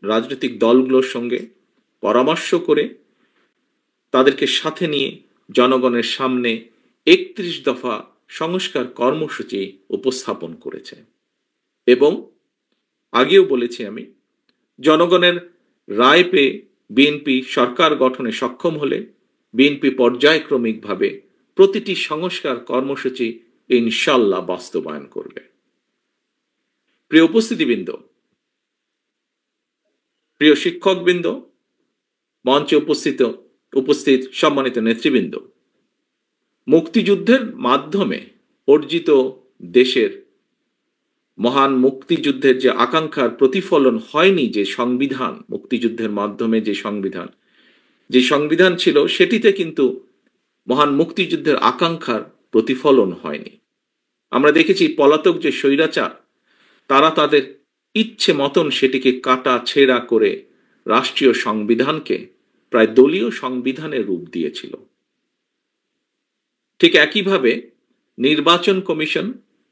রাজনৈতিক দলগুলোর সঙ্গে পরামর্শ করে তাদেরকে সাথে নিয়ে জনগণের সামনে ৩১ দফা সংস্কার কর্মসূচি উপস্থাপন করেছে। এবং আগেও বলেছি আমি, জনগণের রায় পেয়ে বিএনপি সরকার গঠনে সক্ষম হলে বিএনপি পর্যায়ক্রমিকভাবে প্রতিটি সংস্কার কর্মসূচি ইনশাল্লাহ বাস্তবায়ন করবে। প্রিয় উপস্থিতিবৃন্দ, প্রিয় শিক্ষকবৃন্দ, মঞ্চে উপস্থিত সম্মানিত নেতৃবৃন্দ, মুক্তিযুদ্ধের মাধ্যমে অর্জিত দেশের মহান মুক্তিযুদ্ধের যে আকাঙ্ক্ষার প্রতিফলন হয়নি, যে সংবিধান, মুক্তিযুদ্ধের মাধ্যমে যে সংবিধান ছিল, সেটিতে কিন্তু মহান মুক্তিযুদ্ধের আকাঙ্ক্ষার প্রতিফলন হয়নি। আমরা দেখেছি পলাতক যে স্বৈরাচার, তারা তাদের ইচ্ছে মতন সেটিকে কাটা ছেঁড়া করে রাষ্ট্রীয় সংবিধানকে প্রায় দলীয় সংবিধানের রূপ দিয়েছিল। ঠিক একইভাবে নির্বাচন কমিশন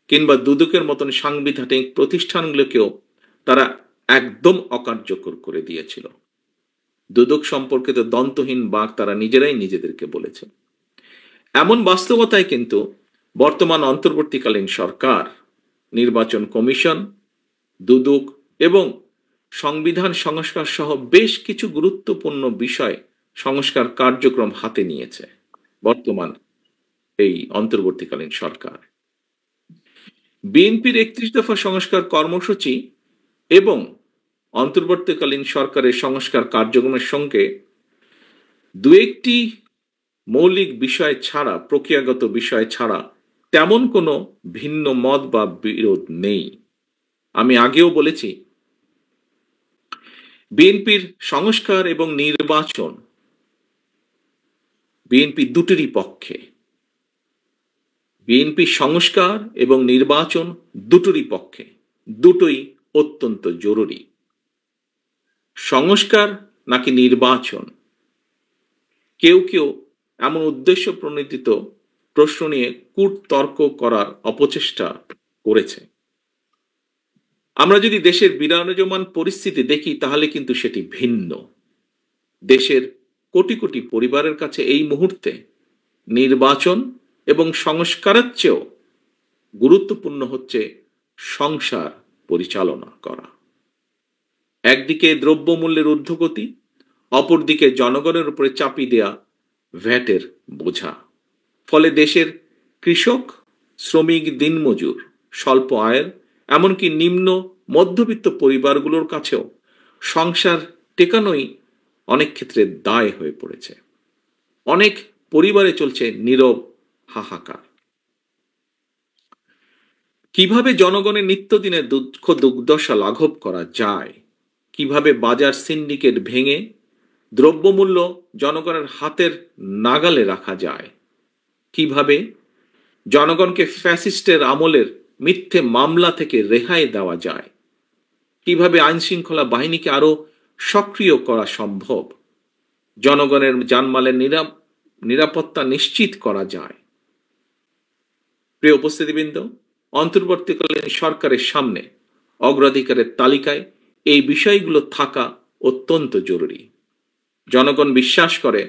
কিংবা দুদকের মতন সাংবিধানিক প্রতিষ্ঠানগুলোকেও তারা একদম অকার্যকর করে দিয়েছিল। দুদক সম্পর্কিত দন্তহীন বাক তারা নিজেরাই নিজেদেরকে বলেছে। এমন বাস্তবতায় কিন্তু বর্তমান অন্তর্বর্তীকালীন সরকার নির্বাচন কমিশন, দুদক এবং সংবিধান সংস্কার সহ বেশ কিছু গুরুত্বপূর্ণ বিষয় সংস্কার কার্যক্রম হাতে নিয়েছে বর্তমান এই অন্তর্বর্তীকালীন সরকার। বিএনপির ৩১ দফা সংস্কার কর্মসূচি এবং অন্তর্বর্তীকালীন সরকারের সংস্কার কার্যক্রমের সঙ্গে দু একটি মৌলিক বিষয় ছাড়া, প্রক্রিয়াগত বিষয় ছাড়া তেমন কোনো ভিন্ন মত বা বিরোধ নেই। আমি আগেও বলেছি, বিএনপির সংস্কার এবং নির্বাচন, বিএনপি দুটোরই পক্ষে। বিএনপি সংস্কার এবং নির্বাচন দুটোরই পক্ষে, দুটোই অত্যন্ত জরুরি। সংস্কার নাকি নির্বাচন, কেউ কেউ এমন উদ্দেশ্য প্রণোদিত প্রশ্ন নিয়ে কূটতর্ক করার অপচেষ্টা করেছে। আমরা যদি দেশের বিরাজমান পরিস্থিতি দেখি, তাহলে কিন্তু সেটি ভিন্ন। দেশের কোটি কোটি পরিবারের কাছে এই মুহূর্তে নির্বাচন এবং সংস্কারের চেয়েও গুরুত্বপূর্ণ হচ্ছে সংসার পরিচালনা করা। একদিকে দ্রব্যমূল্যের ঊর্ধ্বগতি, অপরদিকে জনগণের উপরে চাপিয়ে দেয়া ভ্যাটের বোঝা। ফলে দেশের কৃষক, শ্রমিক, দিনমজুর, স্বল্প আয়ের, এমনকি নিম্ন মধ্যবিত্ত পরিবারগুলোর কাছেও সংসার টেকানোই অনেক ক্ষেত্রে দায় হয়ে পড়েছে। অনেক পরিবারে চলছে নীরব হাহাকার। কিভাবে জনগণের নিত্যদিনের দুঃখ দুর্দশা লাঘব করা যায়, কিভাবে বাজার সিন্ডিকেট ভেঙে দ্রব্যমূল্য জনগণের হাতের নাগালে রাখা যায়, কিভাবে জনগণকে ফ্যাসিস্টের আমলের মিথ্যে মামলা থেকে রেহাই দেওয়া যায়, কিভাবে আইন শৃঙ্খলা বাহিনীকে আরো সক্রিয় করা সম্ভব, জনগণের জানমালের নিরাপত্তা নিশ্চিত করা যায়। প্রিয় উপস্থিতিবৃন্দ, অন্তর্বর্তীকালীন সরকারের সামনে অগ্রাধিকারের তালিকায় এই বিষয়গুলো থাকা অত্যন্ত জরুরি। জনগণ বিশ্বাস করে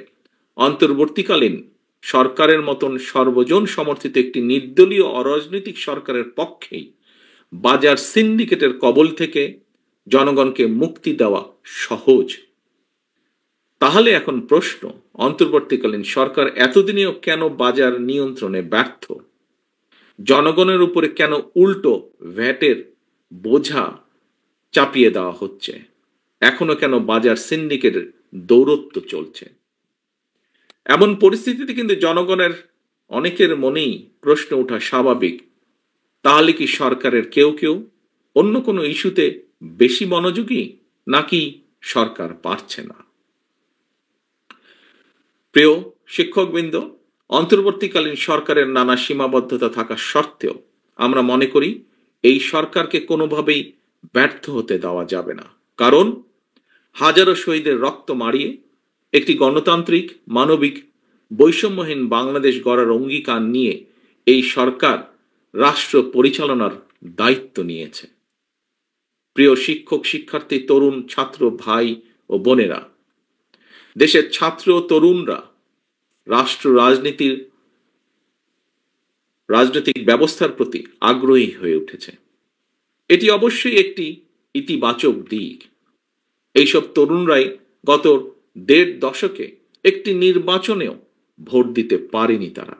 অন্তর্বর্তীকালীন সরকারের মতন সর্বজন সমর্থিত একটি নির্দলীয় অরাজনৈতিক সরকারের পক্ষেই বাজার সিন্ডিকেটের কবল থেকে জনগণকে মুক্তি দেওয়া সহজ। তাহলে এখন প্রশ্ন, অন্তর্বর্তীকালীন সরকার এতদিনেও কেন বাজার নিয়ন্ত্রণে ব্যর্থ? জনগণের উপরে কেন উল্টো ভ্যাটের বোঝা চাপিয়ে দেওয়া হচ্ছে? এখনো কেন বাজার সিন্ডিকেটের দৌরত্ব চলছে? এমন পরিস্থিতিতে কিন্তু জনগণের অনেকের মনেই প্রশ্ন ওঠা স্বাভাবিক, তাহলে কি সরকারের কেউ কেউ অন্য কোনো ইস্যুতে বেশি মনোযোগী, নাকি সরকার পারছে না? প্রিয় শিক্ষকবৃন্দ, অন্তর্বর্তীকালীন সরকারের নানা সীমাবদ্ধতা থাকা সত্ত্বেও আমরা মনে করি এই সরকারকে কোনোভাবেই ব্যর্থ হতে দেওয়া যাবে না। কারণ হাজারো শহীদের রক্ত মারিয়ে একটি গণতান্ত্রিক, মানবিক, বৈষম্যহীন বাংলাদেশ গড়ার অঙ্গীকার নিয়ে এই সরকার রাষ্ট্র পরিচালনার দায়িত্ব নিয়েছে। প্রিয় শিক্ষক, শিক্ষার্থী, তরুণ, ছাত্র ভাই ও বোনেরা, দেশের ছাত্র ও তরুণরা রাষ্ট্র রাজনৈতিক ব্যবস্থার প্রতি আগ্রহী হয়ে উঠেছে। এটি অবশ্যই একটি ইতিবাচক দিক। এইসব তরুণরাই গত ১.৫ দশকে একটি নির্বাচনেও ভোট দিতে পারেনি তারা।